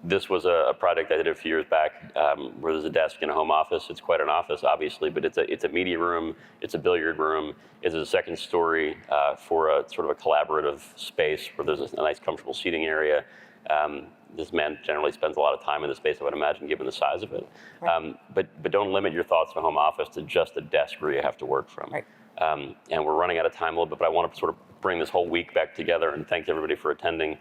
[SPEAKER 1] This was a project I did a few years back where there's a desk in a home office. It's quite an office, obviously, but it's a media room, it's a billiard room, it's a second story for a sort of a collaborative space where there's a nice, comfortable seating area. This man generally spends a lot of time in the space, I would imagine, given the size of it. Right. But don't limit your thoughts on a home office to just a desk where you have to work from.
[SPEAKER 4] Right.
[SPEAKER 1] And we're running out of time a little bit, but I want to sort of bring this whole week back together and thank everybody for attending.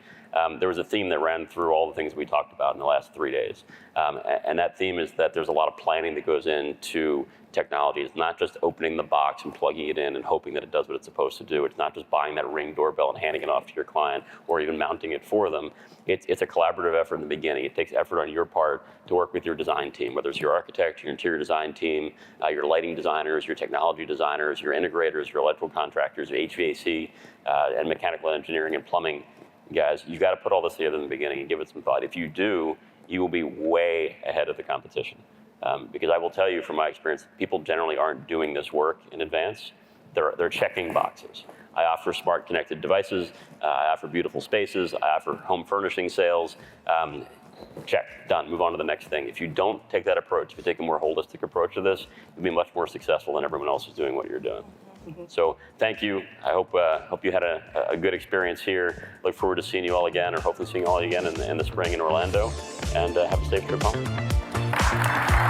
[SPEAKER 1] There was a theme that ran through all the things we talked about in the last 3 days. And that theme is that there's a lot of planning that goes into technology. It's not just opening the box and plugging it in and hoping that it does what it's supposed to do. It's not just buying that Ring doorbell and handing it off to your client or even mounting it for them. It's a collaborative effort in the beginning. It takes effort on your part to work with your design team, whether it's your architect, your interior design team, your lighting designers, your technology designers, your integrators, your electrical contractors, your HVAC, and mechanical engineering and plumbing guys. You've got to put all this together in the beginning and give it some thought. If you do, you will be way ahead of the competition. Because I will tell you from my experience, people generally aren't doing this work in advance. They're checking boxes. I offer smart connected devices. I offer beautiful spaces. I offer home furnishing sales. Check, done, move on to the next thing. If you don't take that approach, if you take a more holistic approach to this, you'll be much more successful than everyone else is doing what you're doing. Mm-hmm. So thank you. I hope you had a good experience here. Look forward to seeing you all again, or hopefully seeing you all again in the spring in Orlando. And have a safe trip home.